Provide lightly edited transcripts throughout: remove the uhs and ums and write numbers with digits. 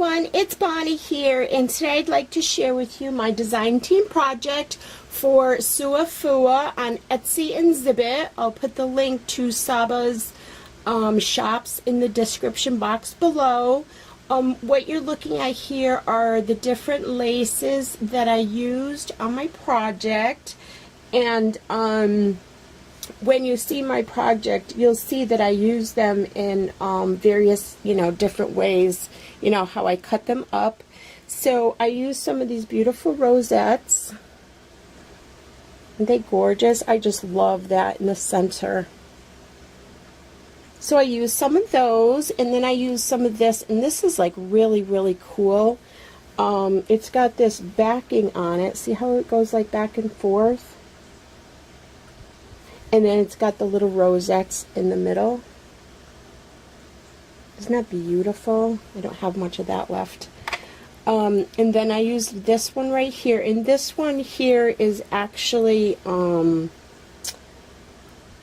everyone, it's Bonnie here, and today I'd like to share with you my design team project for Suhafuha on Etsy and Zibbit. I'll put the link to Saba's shops in the description box below. What you're looking at here are the different laces that I used on my project, and when you see my project, you'll see that I use them in various, different ways, how I cut them up. So I use some of these beautiful rosettes. Aren't they gorgeous? I just love that in the center. So I use some of those, and then I use some of this, and this is like really, really cool. It's got this backing on it. See how it goes like back and forth? And then it's got the little rosettes in the middle. Isn't that beautiful? I don't have much of that left. And then I used this one right here. And this one here is actually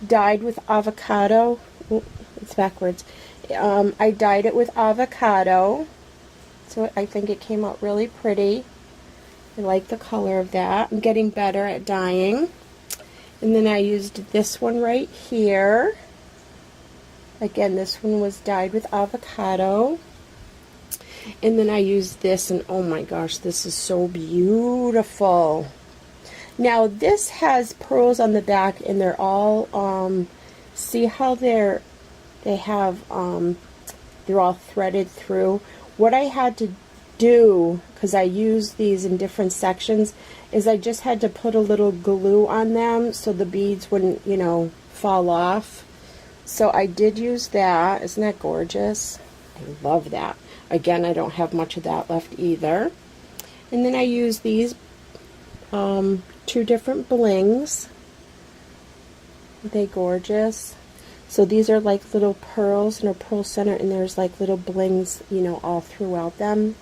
dyed with avocado. Oh, it's backwards. I dyed it with avocado. So I think it came out really pretty. I like the color of that. I'm getting better at dyeing. And then I used this one right here. Again, this one was dyed with avocado. And then I used this, and oh my gosh, this is so beautiful. Now this has pearls on the back, and they're all see how they're all threaded through. What I had to do, because I used these in different sections, is I just had to put a little glue on them so the beads wouldn't, fall off. So I did use that. Isn't that gorgeous? I love that. Again, I don't have much of that left either. And then I used these two different blings. Are they gorgeous? So these are like little pearls in a pearl center, and there's like little blings, all throughout them.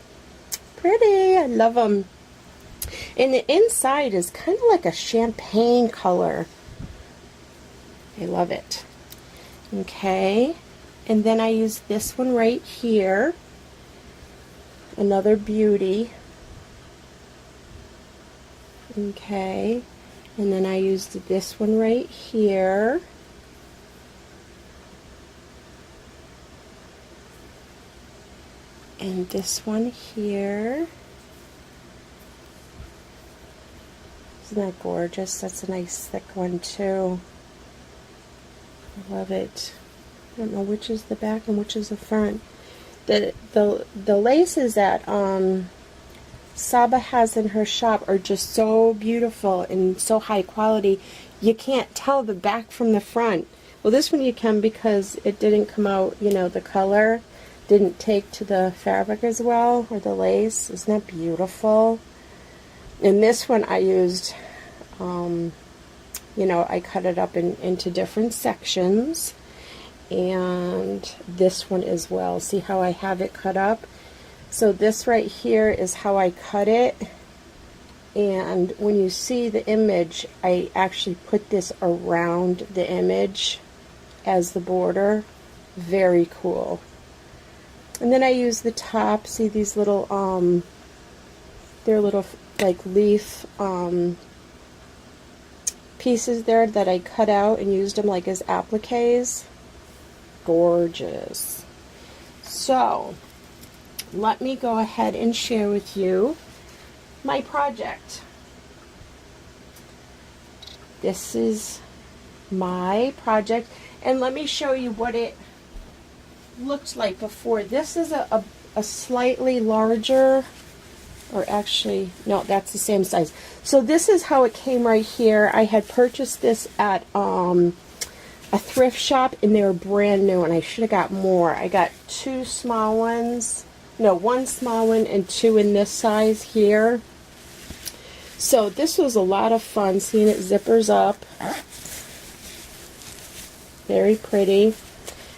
Pretty. I love them. And the inside is kind of like a champagne color. I love it. Okay. And then I use this one right here. Another beauty. Okay. And then I used this one right here. And this one here. Isn't that gorgeous? That's a nice thick one too. I love it. I don't know which is the back and which is the front. The laces that Saba has in her shop are just so beautiful and so high quality. You can't tell the back from the front. Well, this one you can, because it didn't come out, the color didn't take to the fabric as well, or the lace. Isn't that beautiful? And this one I used, I cut it up into different sections. And this one as well. See how I have it cut up? So this right here is how I cut it. And when you see the image, I actually put this around the image as the border. Very cool. And then I use the top. See these little, they're little like leaf pieces there that I cut out and used them like as appliques. Gorgeous. So let me go ahead and share with you my project. This is my project, and let me show you what it looked like before. This is a slightly larger, or actually, no, that's the same size. So this is how it came right here. I had purchased this at a thrift shop, and they were brand new, and I should have got more. I got two small ones, no, one small one and two in this size here. So this was a lot of fun, seeing it zippers up. Very pretty.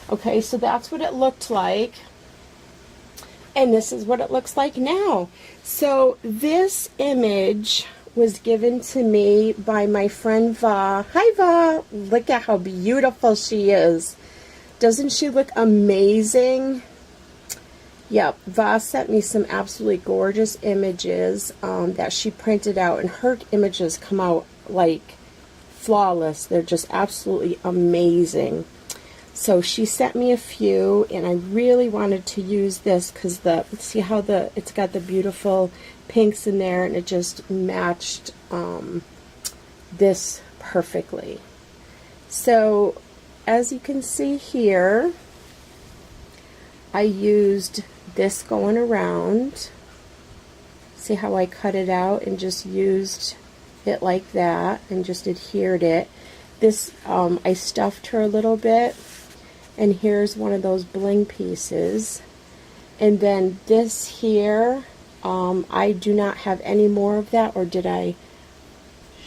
Okay, so that's what it looked like. And this is what it looks like now. So this image was given to me by my friend Va. Hi Va! Look at how beautiful she is. Doesn't she look amazing? Yep, Voss sent me some absolutely gorgeous images that she printed out, and her images come out like flawless. They're just absolutely amazing. So she sent me a few, and I really wanted to use this because see how it's got the beautiful pinks in there, and it just matched this perfectly. So as you can see here, I used this going around. See how I cut it out and just used it like that and just adhered it. This I stuffed her a little bit, and here's one of those bling pieces. And then this here, I do not have any more of that, or did I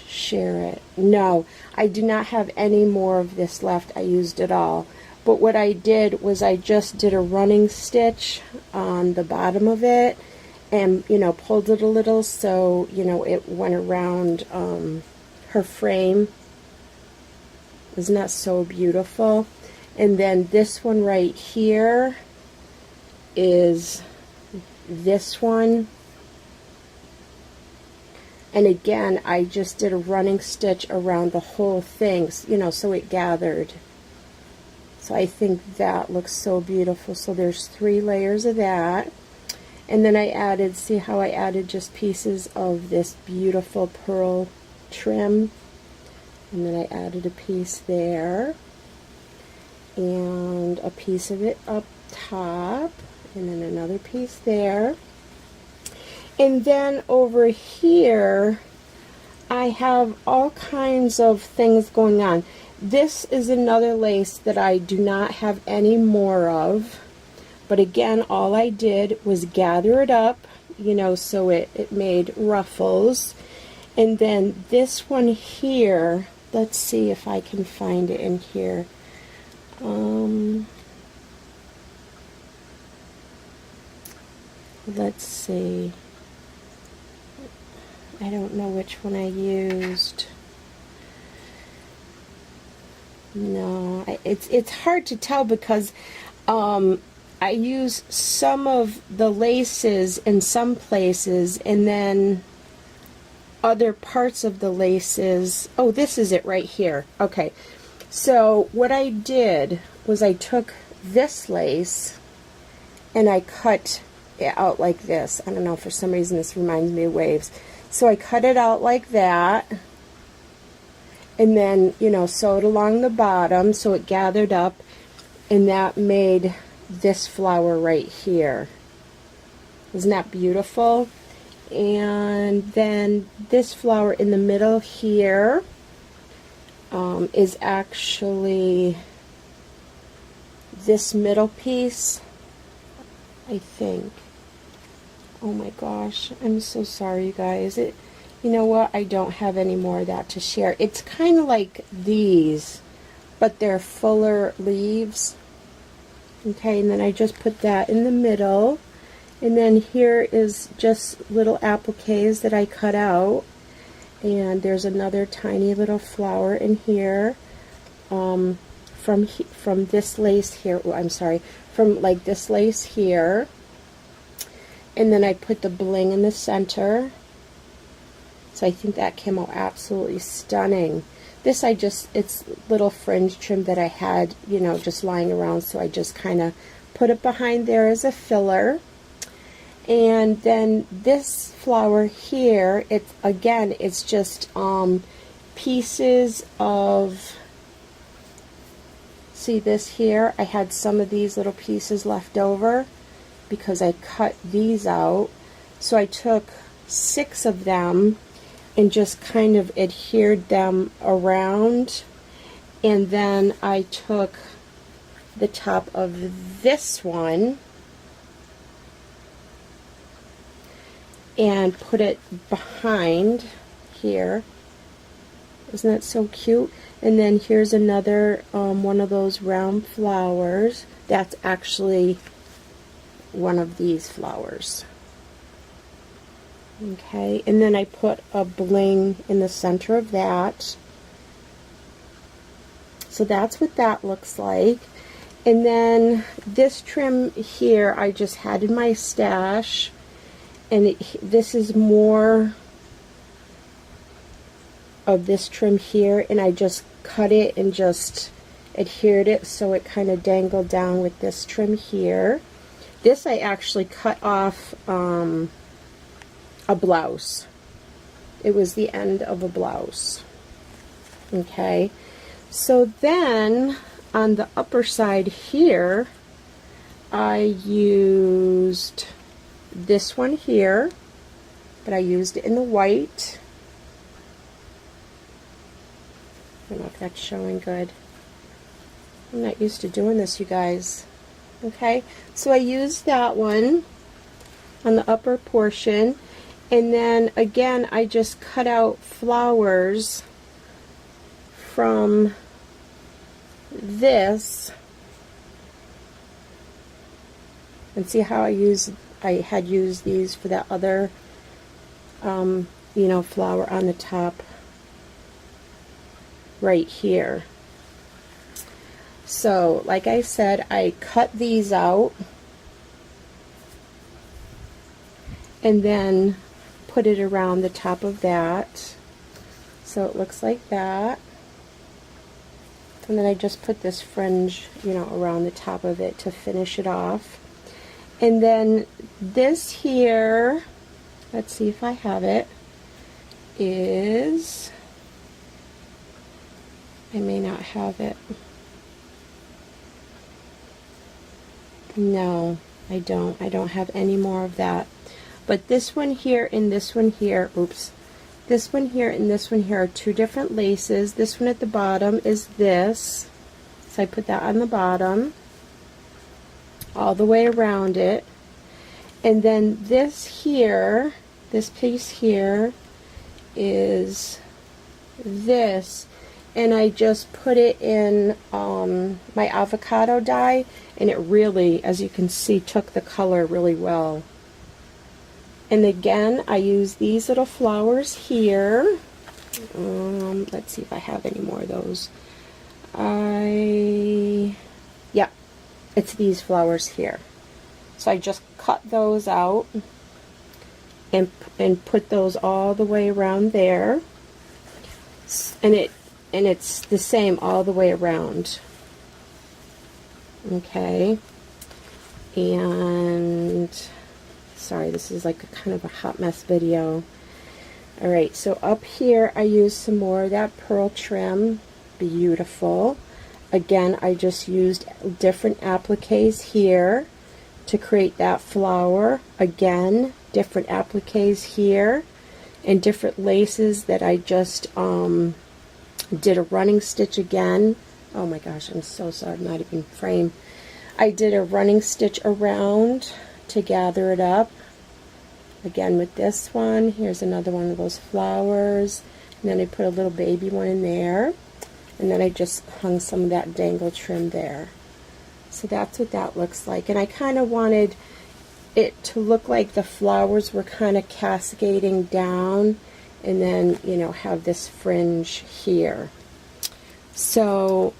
share it? No, I do not have any more of this left. I used it all. But what I did was I just did a running stitch on the bottom of it, and pulled it a little so it went around her frame. Isn't that so beautiful? And then this one right here is this one, and again I just did a running stitch around the whole thing, so it gathered. So I think that looks so beautiful. So there's 3 layers of that. And then I added, see how I added just pieces of this beautiful pearl trim. And then I added a piece there. And a piece of it up top. And then another piece there. And then over here, I have all kinds of things going on. This is another lace that I do not have any more of, but again, all I did was gather it up, so it made ruffles. And then this one here, let's see if I can find it in here. Let's see. I don't know which one I used. No, it's hard to tell because I use some of the laces in some places, and then other parts of the laces. Oh, this is it right here. Okay, so what I did was I took this lace and I cut it out like this. I don't know, for some reason this reminds me of waves. So I cut it out like that. And then, sewed along the bottom so it gathered up, and that made this flower right here. Isn't that beautiful? And then this flower in the middle here is actually this middle piece, I think. Oh my gosh, I'm so sorry, you guys. You know what? I don't have any more of that to share. It's kind of like these, but they're fuller leaves. Okay, and then I just put that in the middle. And then here is just little appliques that I cut out. And there's another tiny little flower in here from this lace here. Oh, I'm sorry, from like this lace here. And then I put the bling in the center. So I think that came out absolutely stunning. This it's little fringe trim that I had, just lying around, so I just kind of put it behind there as a filler. And then this flower here, it's just pieces of, see this here, I had some of these little pieces left over because I cut these out. So I took 6 of them and just kind of adhered them around, and then I took the top of this one and put it behind here. Isn't that so cute? And then here's another one of those round flowers. That's actually one of these flowers. Okay, and then I put a bling in the center of that. So that's what that looks like. And then this trim here I just had in my stash, and this is more of this trim here, and I just cut it and just adhered it so it kind of dangled down with this trim here. This I actually cut off a blouse. It was the end of a blouse. Okay, so then on the upper side here I used this one here, but I used it in the white. I don't know if that's showing good. I'm not used to doing this, you guys. Okay, so I used that one on the upper portion, and then again I just cut out flowers from this, and see how I had used these for that other you know, flower on the top right here. So like I said, I cut these out and then put it around the top of that, so it looks like that. And then I just put this fringe, you know, around the top of it to finish it off. And then this here, let's see if I have it, is, I may not have it. No, I don't. I don't have any more of that. But this one here and this one here, oops, this one here and this one here are two different laces. This one at the bottom is this, so I put that on the bottom all the way around it. And then this here, this piece here is this, and I just put it in my avocado dye, and it really, as you can see, took the color really well. And again, I use these little flowers here. Let's see if I have any more of those. Yeah, it's these flowers here. So I just cut those out and put those all the way around there. And it's the same all the way around. Okay. And sorry, this is like a kind of a hot mess video. Alright, so up here I used some more of that pearl trim. Beautiful. Again, I just used different appliques here to create that flower. Again, different appliques here, and different laces that I just did a running stitch again. Oh my gosh, I'm so sorry, I'm not even framed. I did a running stitch around to gather it up. Again with this one, here's another one of those flowers, and then I put a little baby one in there, and then I just hung some of that dangle trim there. So that's what that looks like, and I kind of wanted it to look like the flowers were kind of cascading down, and then, you know, have this fringe here. So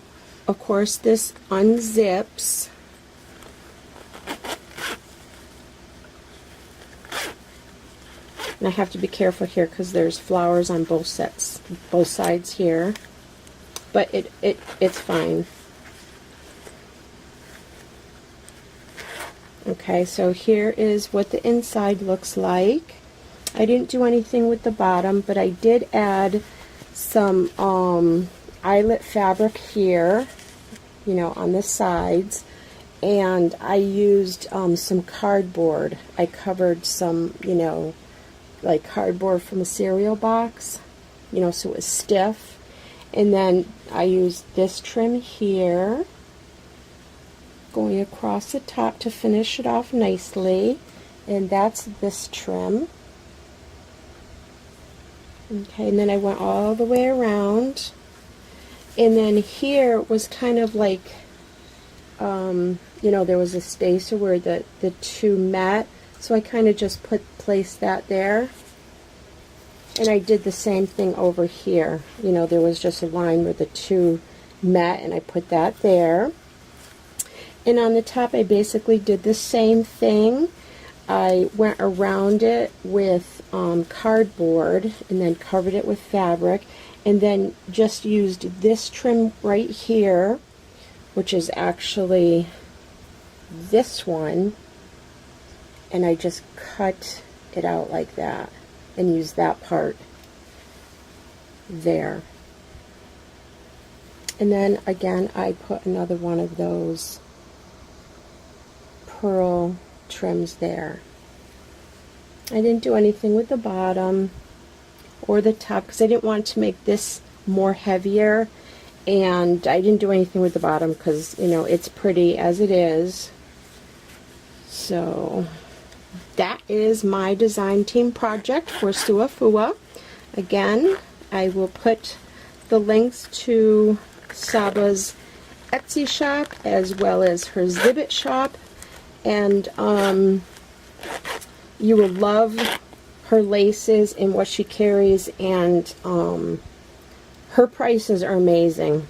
of course this unzips. And I have to be careful here because there's flowers on both sides here, but it's fine. Okay, so here is what the inside looks like. I didn't do anything with the bottom, but I did add some eyelet fabric here, you know, on the sides, and I used some cardboard. I covered some, you know, like cardboard from a cereal box, you know, so it was stiff. And then I used this trim here going across the top to finish it off nicely, and that's this trim. Okay, and then I went all the way around, and then here was kind of like you know, there was a spacer where the two met, so I kind of just placed that there. And I did the same thing over here. You know, there was just a line where the two met, and I put that there. And on the top I basically did the same thing. I went around it with cardboard and then covered it with fabric, and then just used this trim right here, which is actually this one, and I just cut it out like that and use that part there. And then again I put another one of those pearl trims there. I didn't do anything with the bottom or the top because I didn't want to make this more heavier, and I didn't do anything with the bottom because, you know, it's pretty as it is. So that is my design team project for Suhafuha. Again, I will put the links to Saba's Etsy shop as well as her Zibbit shop, and you will love her laces and what she carries, and her prices are amazing.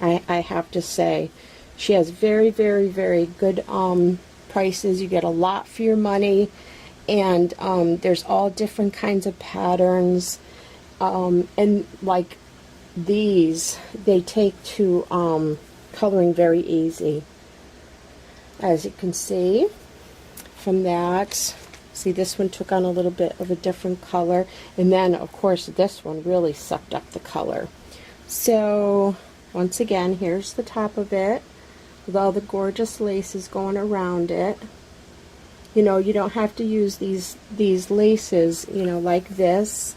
I have to say, she has very, very, very good prices. You get a lot for your money, and there's all different kinds of patterns, and like these, they take to coloring very easy, as you can see from that. See, this one took on a little bit of a different color, and then of course this one really sucked up the color. So once again, here's the top of it with all the gorgeous laces going around it. You know, you don't have to use these laces, you know, like this.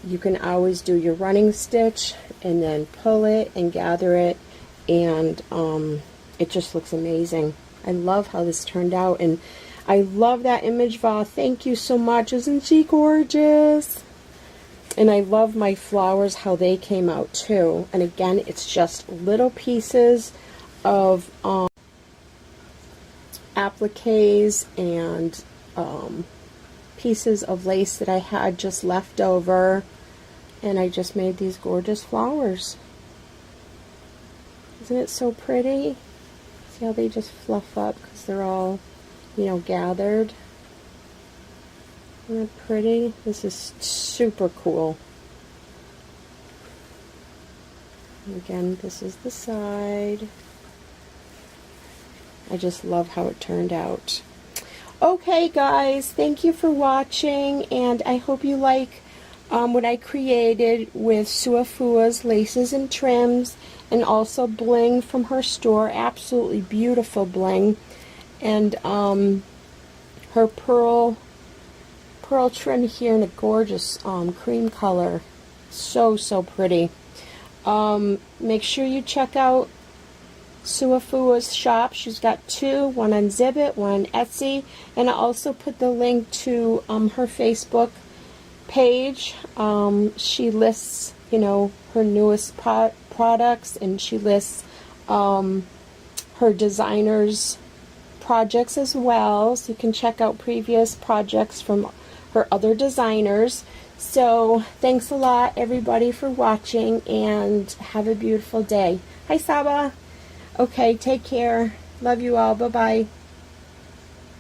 You can always do your running stitch and then pull it and gather it, and it just looks amazing. I love how this turned out, and I love that image, Val. Thank you so much. Isn't she gorgeous? And I love my flowers, how they came out too. And again, it's just little pieces of appliques and pieces of lace that I had just left over, and I just made these gorgeous flowers. Isn't it so pretty? See how they just fluff up because they're all, you know, gathered. Isn't that pretty? This is super cool. And again, this is the side. I just love how it turned out. Okay guys, thank you for watching, and I hope you like what I created with Suhafuha's laces and trims, and also bling from her store. Absolutely beautiful bling. And her pearl trim here in a gorgeous cream color. So pretty. Make sure you check out Suhafuha's shop. She's got two, one on Zibbit, one on Etsy, and I also put the link to her Facebook page. She lists, you know, her newest products, and she lists her designers projects as well, so you can check out previous projects from her other designers. So thanks a lot everybody for watching, and have a beautiful day. Hi Saba. Okay, take care. Love you all. Bye bye.